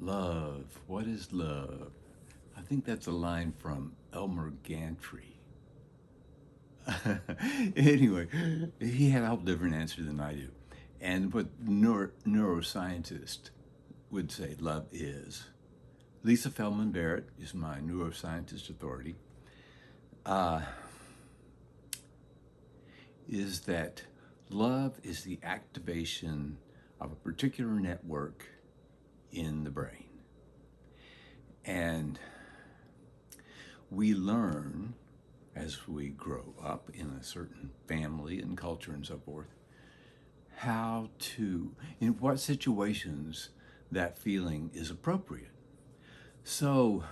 Love. What is love? I think that's a line from Elmer Gantry. Anyway, he had a whole different answer than I do. And what neuroscientist would say love is. Lisa Feldman Barrett is my neuroscientist authority. Uh, is that love is the activation of a particular network in the brain. And we learn as we grow up in a certain family and culture and so forth, how to, in what situations that feeling is appropriate. So,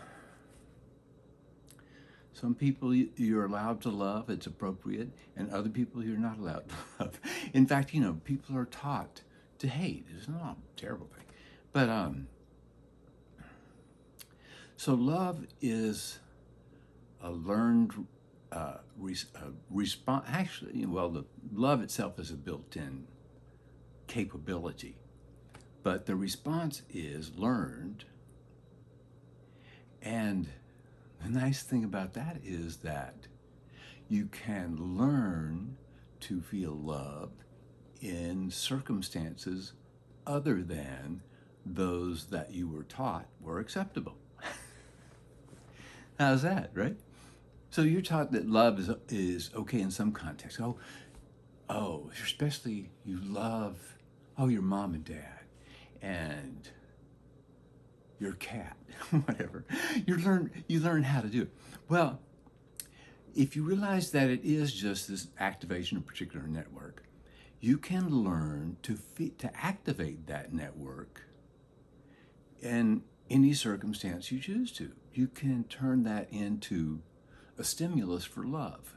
some people you're allowed to love, it's appropriate, and other people you're not allowed to love. In fact, people are taught to hate. It's not a terrible thing. But, so love is a learned response. Actually, well, the love itself is a built-in capability, but the response is learned. And the nice thing about that is that you can learn to feel love in circumstances other than those that you were taught were acceptable. How's that, right? So you're taught that love is okay in some contexts. Oh, especially you love, your mom and dad, and your cat, whatever. You learn how to do it. Well, if you realize that it is just this activation of a particular network, you can learn to activate that network in any circumstance you choose to. You can turn that into a stimulus for love.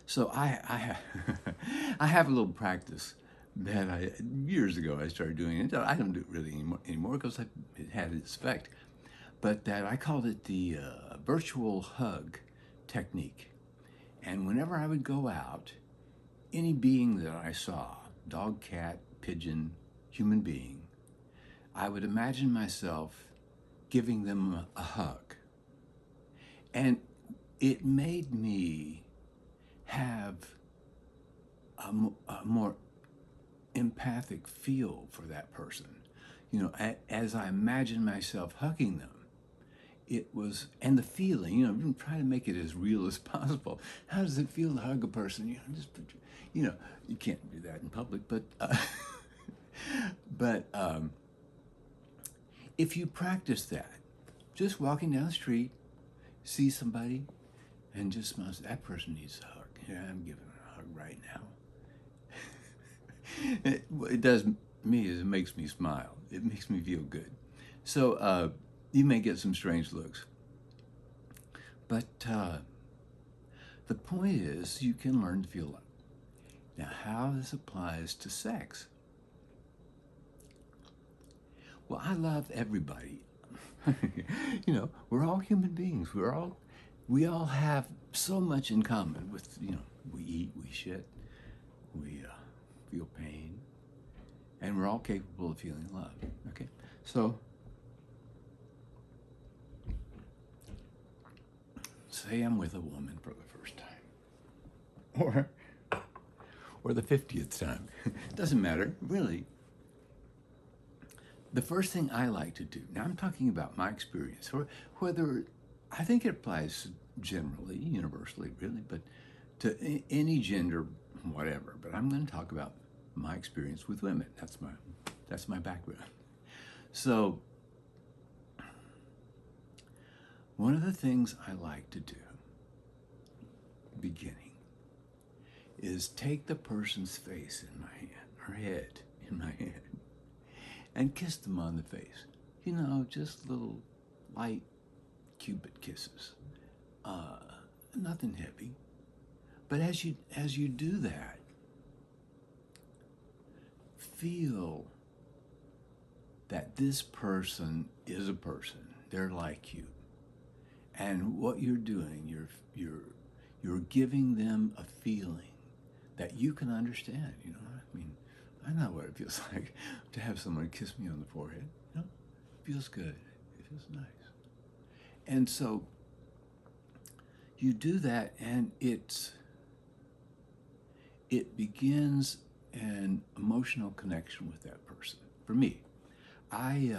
So I I have a little practice that years ago I started doing it. I don't do it really anymore because it had its effect. But that I called it the virtual hug technique. And whenever I would go out, any being that I saw, dog, cat, pigeon, human being, I would imagine myself giving them a hug. And it made me have a more empathic feel for that person. As I imagined myself hugging them, it was, and the feeling, even try to make it as real as possible. How does it feel to hug a person? Just put, you can't do that in public, but, but if you practice that, just walking down the street, see somebody, and just smile, that person needs a hug. Yeah, I'm giving a hug right now. It does me is it makes me smile. It makes me feel good. So you may get some strange looks. But the point is you can learn to feel love. Now, how this applies to sex. Well, I love everybody. We're all human beings. We all have so much in common with, we eat, we shit, we feel pain, and we're all capable of feeling love. Okay, so say I'm with a woman for the first time, or the 50th time. Doesn't matter, really. The first thing I like to do, now I'm talking about my experience, or whether I think it applies generally, universally, really, but to any gender, whatever. But I'm going to talk about my experience with women. That's my background. So one of the things I like to do, beginning, is take the person's face in my hand, or head in my hand, and kiss them on the face. Just little light Cupid kisses. Nothing heavy. But as you do that, feel that this person is a person. They're like you. And what you're doing, you're giving them a feeling that you can understand. I know what it feels like to have someone kiss me on the forehead. You know, it feels good. It feels nice. And so you do that, and it begins an emotional connection with that person. For me, I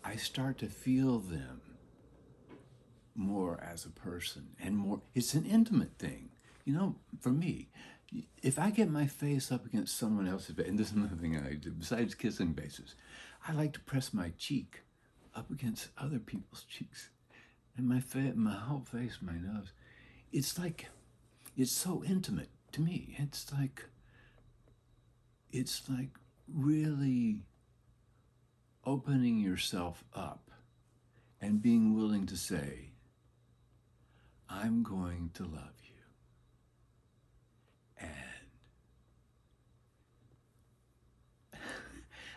I start to feel them more as a person and more. It's an intimate thing, you know. For me, if I get my face up against someone else's face, and this is another thing I do besides kissing faces, I like to press my cheek up against other people's cheeks, and my whole face, my nose. It's like it's so intimate to me. It's like really opening yourself up and being willing to say, I'm going to love you. And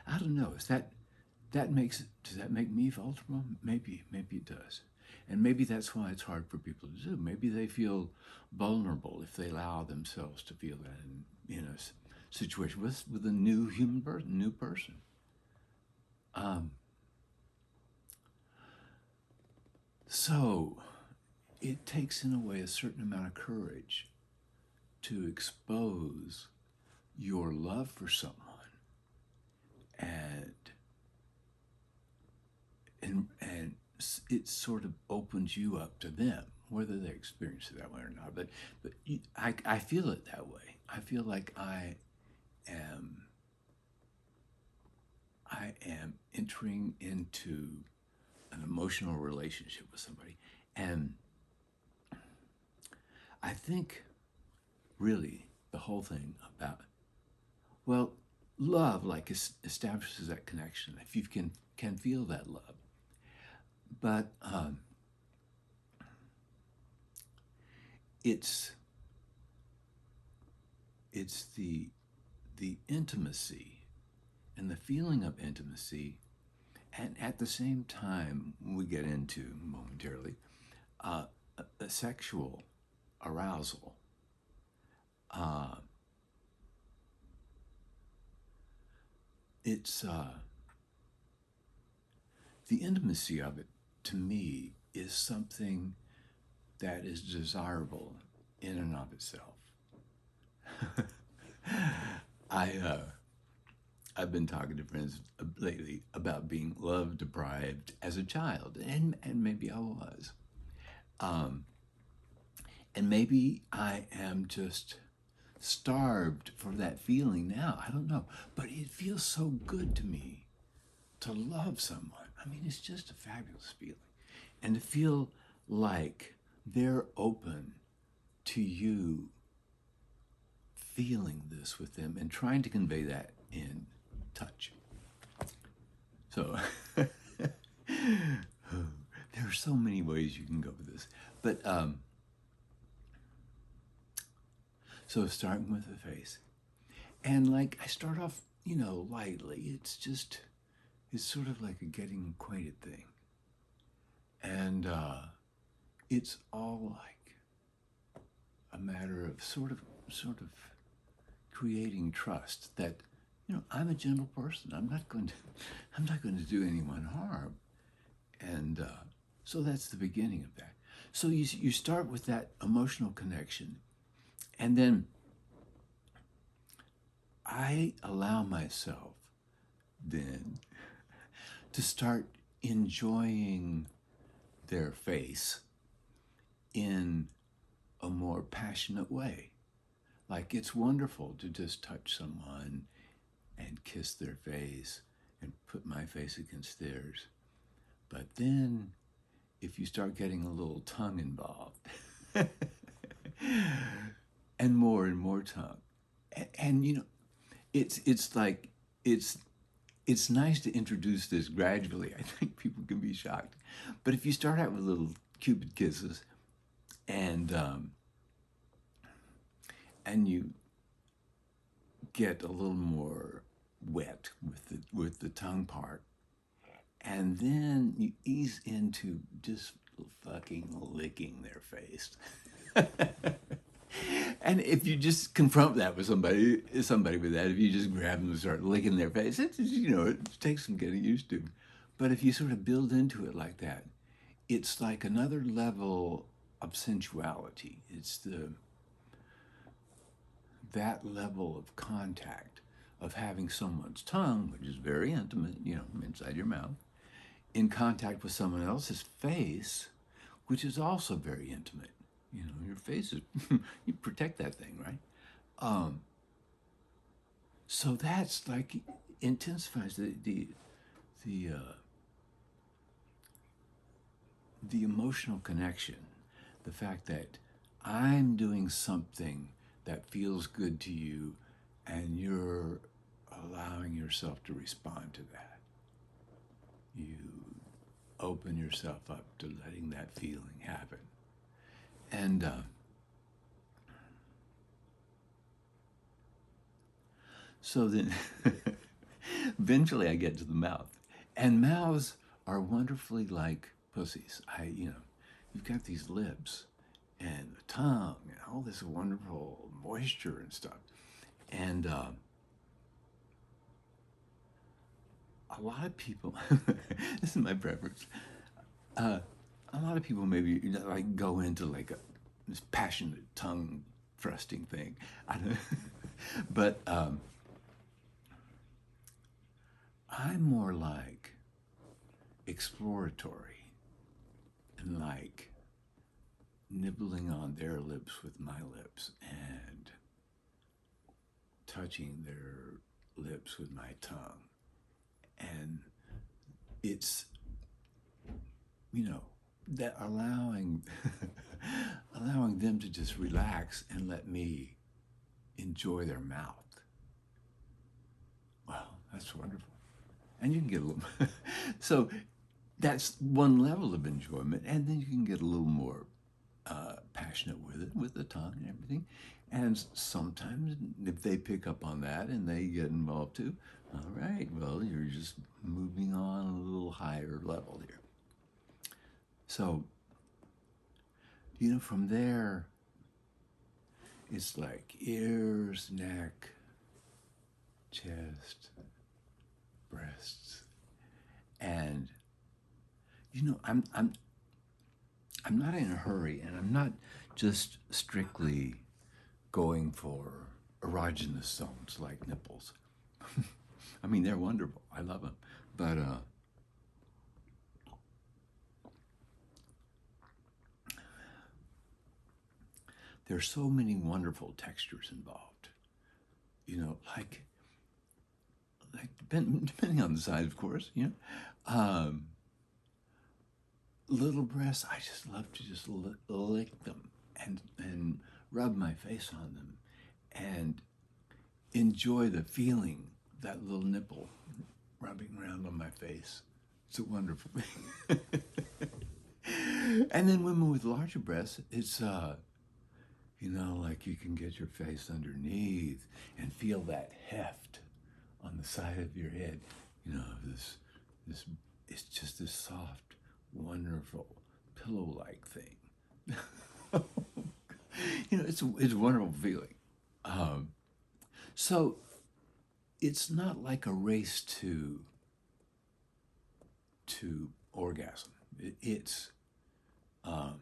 I don't know, does that make me vulnerable? Maybe it does. And maybe that's why it's hard for people to do. Maybe they feel vulnerable if they allow themselves to feel that in a situation with a new human person, new person. So it takes, in a way, a certain amount of courage to expose your love for someone and and it sort of opens you up to them, whether they experience it that way or not. But I feel it that way. I feel like am I am entering into an emotional relationship with somebody, and I think really the whole thing about, well, love like establishes that connection if you can feel that love, but it's it's the intimacy and the feeling of intimacy, and at the same time we get into momentarily a sexual arousal. Uh, it's the intimacy of it to me is something that is desirable in and of itself. I I've been talking to friends lately about being love deprived as a child, and maybe I was, um, and maybe I am just starved for that feeling now. I don't know, but it feels so good to me to love someone. I mean, it's just a fabulous feeling, and to feel like they're open to you feeling this with them and trying to convey that in touch. So there are so many ways you can go with this, but so starting with the face, and like I start off, lightly. It's sort of like a getting acquainted thing, and it's all like a matter of sort of creating trust that I'm a gentle person. I'm not going to do anyone harm, and so that's the beginning of that. So you start with that emotional connection, and then I allow myself then to start enjoying their face in a more passionate way. Like it's wonderful to just touch someone and kiss their face and put my face against theirs. But then if you start getting a little tongue involved and more tongue, and it's like it's nice to introduce this gradually. I think people can be shocked, but if you start out with little cupid kisses and you get a little more wet with the tongue part, and then you ease into just fucking licking their face. And if you just confront that with somebody with that, if you just grab them and start licking their face, it takes some getting used to. But if you sort of build into it like that, it's like another level of sensuality. It's that level of contact of having someone's tongue, which is very intimate, inside your mouth, in contact with someone else's face, which is also very intimate. Your face is, you protect that thing, right? Um, so that's like intensifies the the emotional connection, the fact that I'm doing something that feels good to you, and you're allowing yourself to respond to that. You open yourself up to letting that feeling happen. And so then eventually I get to the mouth. And mouths are wonderfully like pussies. You've got these lips and the tongue and all this wonderful moisture and stuff. And a lot of people, this is my preference, a lot of people maybe like go into like this passionate tongue thrusting thing. I don't, but I'm more like exploratory and like nibbling on their lips with my lips and touching their lips with my tongue. And it's, that allowing allowing them to just relax and let me enjoy their mouth. Wow, that's wonderful. And you can get a little so that's one level of enjoyment, and then you can get a little more passionate with it, with the tongue and everything. And sometimes if they pick up on that and they get involved too, all right, well, you're just moving on a little higher level here. So, from there, it's like ears, neck, chest, breasts, and I'm not in a hurry, and I'm not just strictly going for erogenous zones like nipples. I mean, they're wonderful. I love them, but there's so many wonderful textures involved. Like depending on the size, of course. Um, Little breasts, I just love to just lick them and rub my face on them and enjoy the feeling of that little nipple rubbing around on my face. It's a wonderful thing. And then women with larger breasts, it's like you can get your face underneath and feel that heft on the side of your head. This it's just this soft, wonderful, pillow-like thing. It's a wonderful feeling. Um, so it's not like a race to orgasm. It's um,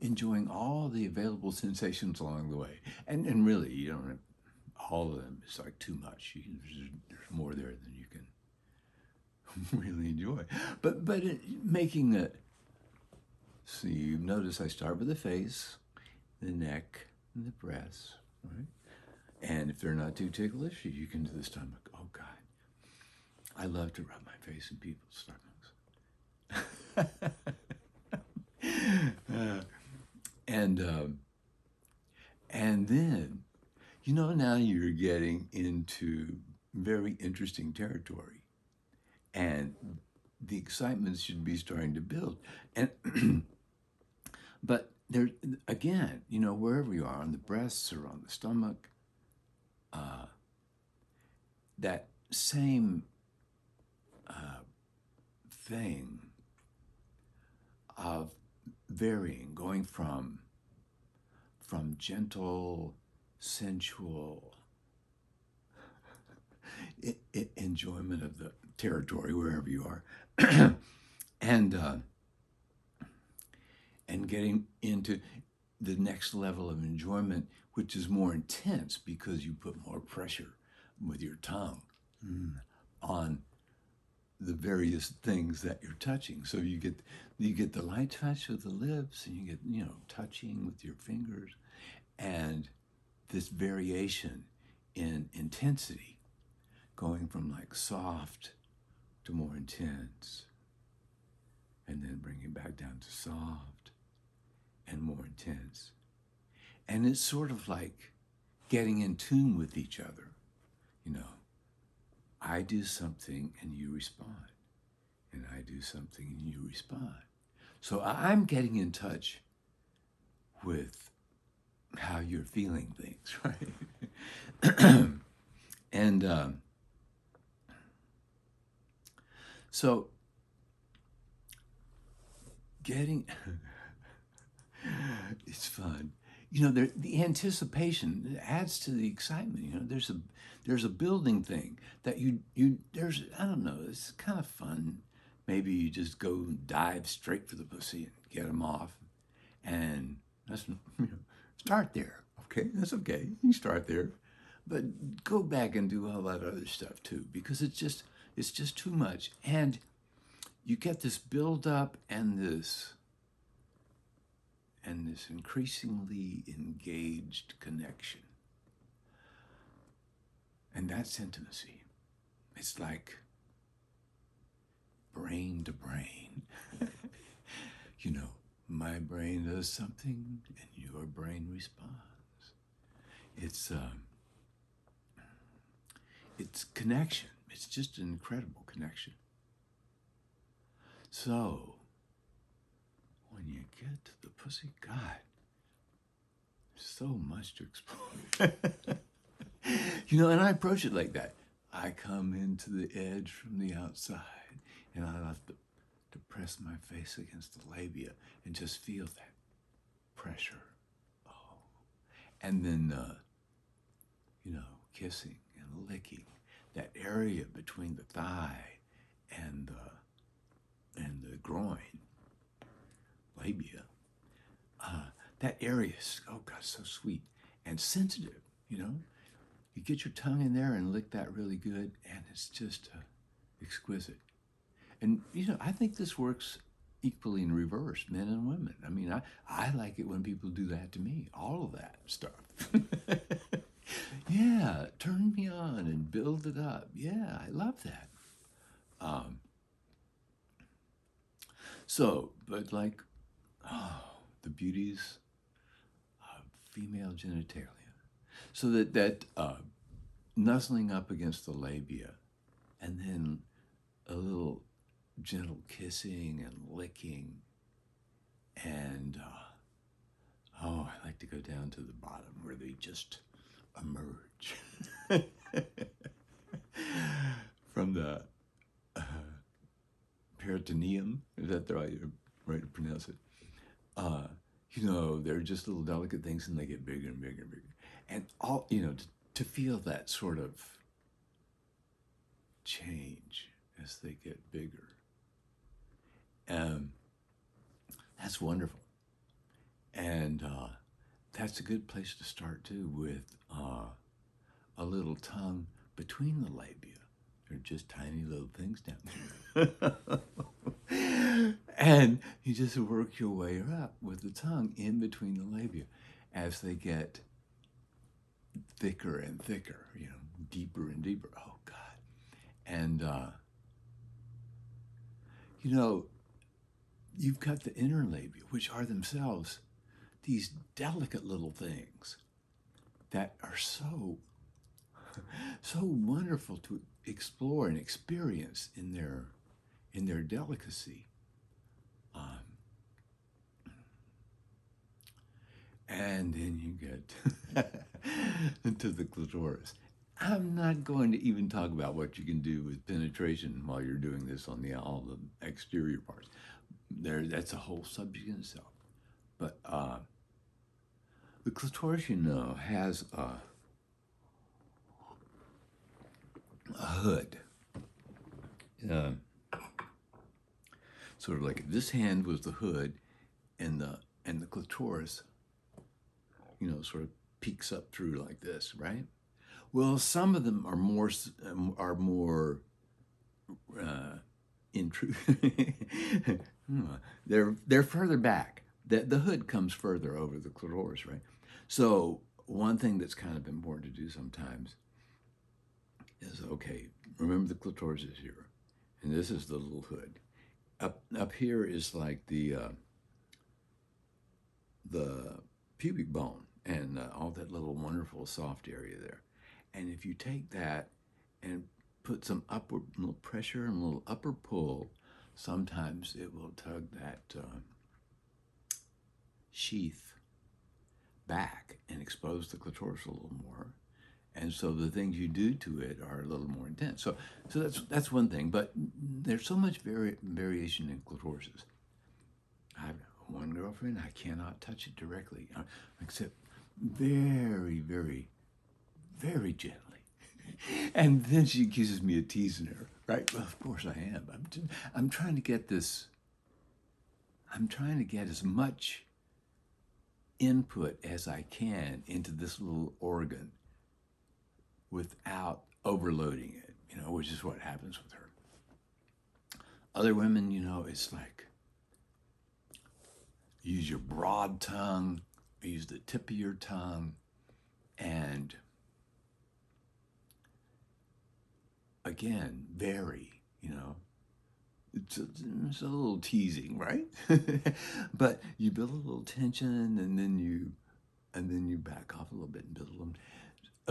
enjoying all the available sensations along the way, and really, you don't have all of them. It's like too much. There's more there than you can really enjoy. But making it. So you notice I start with the face, the neck, and the breasts, right? And if they're not too ticklish, you can do the stomach. Oh God, I love to rub my face in people's stomachs. uh, and then, now you're getting into very interesting territory, and the excitement should be starting to build. And but there again, wherever you are on the breasts or on the stomach, that same thing of varying, going from from gentle, sensual enjoyment of the territory wherever you are, and getting into the next level of enjoyment, which is more intense because you put more pressure with your tongue on the various things that you're touching. So you get the light touch with the lips, and you get touching with your fingers, and this variation in intensity, going from like soft to more intense, and then bringing back down to soft and more intense. And it's sort of like getting in tune with each other. I do something and you respond, and I do something and you respond. So I'm getting in touch with how you're feeling things, right? And so getting it's fun. The anticipation adds to the excitement. There's a building thing that there's, I don't know, it's kind of fun. Maybe you just go and dive straight for the pussy and get them off, and that's start there. Okay, that's okay. You can start there, but go back and do all that other stuff too, because it's just too much, and you get this build up and this increasingly engaged connection. And that's intimacy. It's like brain to brain. My brain does something and your brain responds. It's connection. It's just an incredible connection. So, when you get to the pussy, God, so much to explore. And I approach it like that. I come into the edge from the outside, and I have to press my face against the labia and just feel that pressure. Oh, and then, kissing and licking that area between the thigh and the groin, labia. That area is, oh God, so sweet and sensitive. You get your tongue in there and lick that really good, and it's just exquisite. And I think this works equally in reverse, men and women. I mean, I like it when people do that to me, all of that stuff. Yeah, turn me on and build it up. Yeah, I love that. But like, the beauties of female genitalia. So that nuzzling up against the labia, and then a little gentle kissing and licking, and I like to go down to the bottom where they just emerge from the peritoneum. Is that the right way to pronounce it? They're just little delicate things, and they get bigger and bigger and bigger. And all, to feel that sort of change as they get bigger. That's wonderful. And that's a good place to start too, with a little tongue between the labia. They're just tiny little things down there. And you just work your way up with the tongue in between the labia as they get thicker and thicker, deeper and deeper. Oh, God. And, you've got the inner labia, which are themselves these delicate little things that are so wonderful to explore and experience in their delicacy. And then you get into the clitoris. I'm not going to even talk about what you can do with penetration while you're doing this on all the exterior parts. That's a whole subject in itself. But The clitoris, has a hood. Uh, Sort of like this hand was the hood, and the clitoris, sort of peeks up through like this, right? Well, some of them are more intrude. they're further back. The hood comes further over the clitoris, right? So one thing that's kind of important to do sometimes is, okay, remember the clitoris is here, and this is the little hood. Up here is like the pubic bone and all that little wonderful soft area there. And if you take that and put some upward little pressure and a little upper pull, sometimes it will tug that sheath back and expose the clitoris a little more. And so the things you do to it are a little more intense. So that's one thing. But there's so much variation in clitorises. I have one girlfriend, I cannot touch it directly, except very, very, very gently. And then she accuses me of teasing her, right? Well, of course I am. I'm trying to get this, I'm trying to get as much input as I can into this little organ without overloading it, which is what happens with her. Other women, it's like, use your broad tongue, use the tip of your tongue, and again, vary, It's a little teasing, right? But you build a little tension, and then you back off a little bit and build a little.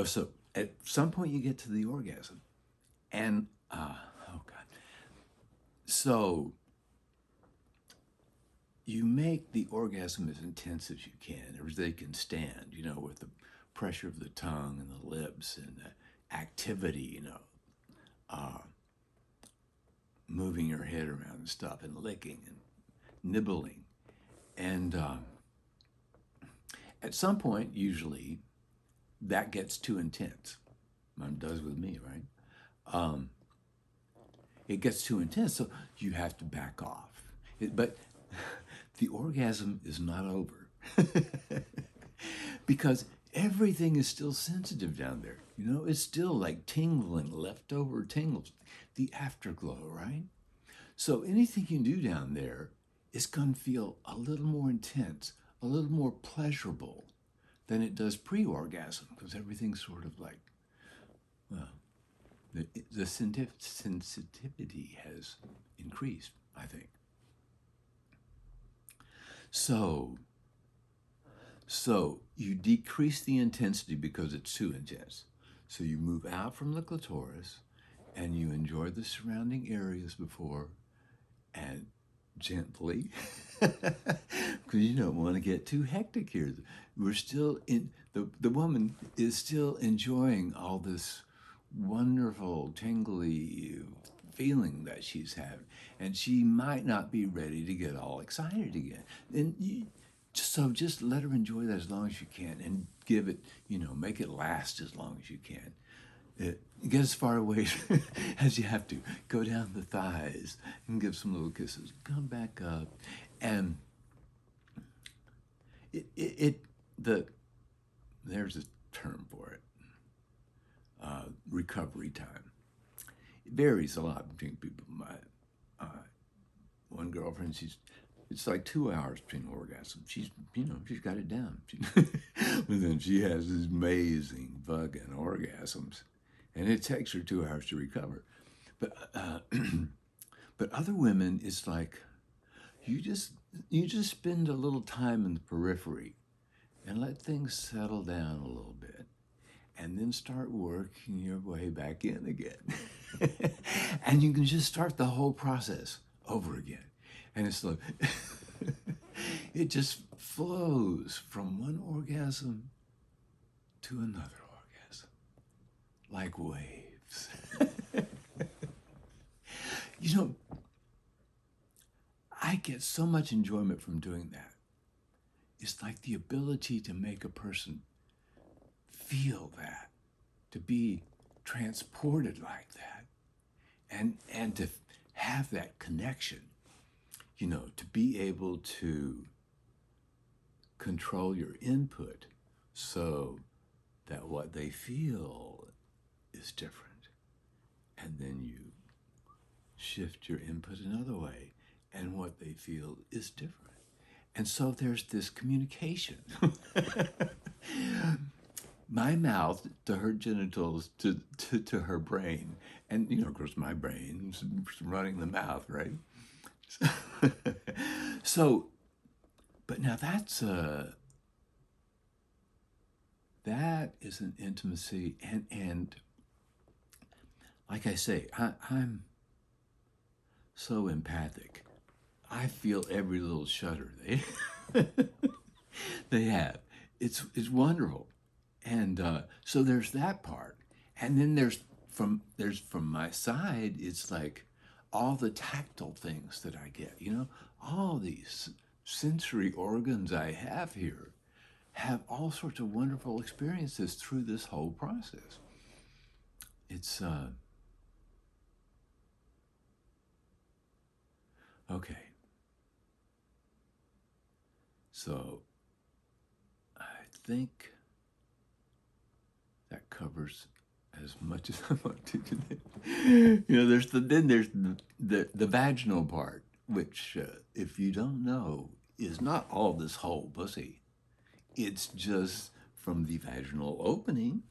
So at some point you get to the orgasm, and oh God, so you make the orgasm as intense as you can, or as they can stand, with the pressure of the tongue and the lips and the activity, moving your head around and stuff and licking and nibbling. And at some point, usually, that gets too intense. It does with me, right? It gets too intense, so you have to back off. But the orgasm is not over because everything is still sensitive down there. It's still like tingling, leftover tingles, the afterglow, right? So anything you do down there is going to feel a little more intense, a little more pleasurable than it does pre-orgasm, because everything's sort of like, well, the sensitivity has increased, I think. So you decrease the intensity because it's too intense. So you move out from the clitoris and you enjoy the surrounding areas before, and gently, because you don't want to get too hectic here. We're still in, the woman is still enjoying all this wonderful, tingly feeling that she's having, and she might not be ready to get all excited again. And just let her enjoy that as long as you can, and give it, make it last as long as you can. Get as far away as you have to. Go down the thighs and give some little kisses. Come back up, and there's a term for it. Recovery time. It varies a lot between people. My one girlfriend, it's like 2 hours between orgasms. She's got it down. But then she has these amazing fucking orgasms, and it takes her 2 hours to recover. But but other women, it's like you just spend a little time in the periphery and let things settle down a little bit, and then start working your way back in again. And you can just start the whole process over again. And it's like, it just flows from one orgasm to another orgasm, like waves. I get so much enjoyment from doing that. It's like the ability to make a person feel that, to be transported like that, and to have that connection, to be able to control your input so that what they feel is different. And then you shift your input another way, and what they feel is different. And so there's this communication. My mouth to her genitals to her brain. And, of course, my brain's running the mouth, right? So, but now that is an intimacy, and like I say, I'm so empathic. I feel every little shudder they have. It's wonderful, and so there's that part, and then there's from my side, it's like all the tactile things that I get. All these sensory organs I have here have all sorts of wonderful experiences through this whole process. It's okay. So I think that covers as much as I want to today. There's the vaginal part, which if you don't know, is not all this whole pussy. It's just from the vaginal opening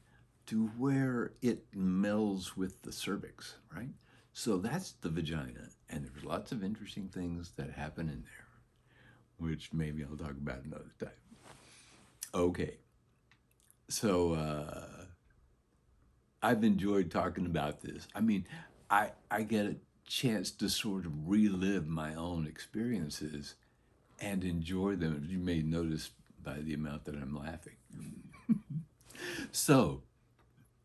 to where it melds with the cervix, right? So that's the vagina, and there's lots of interesting things that happen in there, which maybe I'll talk about another time. Okay, so I've enjoyed talking about this. I mean, I get a chance to sort of relive my own experiences and enjoy them, as you may notice by the amount that I'm laughing. So,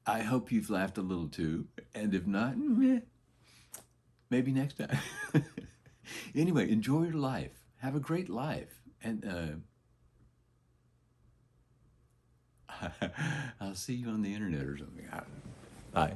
I hope you've laughed a little too, and if not, maybe next time. Anyway, enjoy your life. Have a great life, and I'll see you on the internet or something. Bye.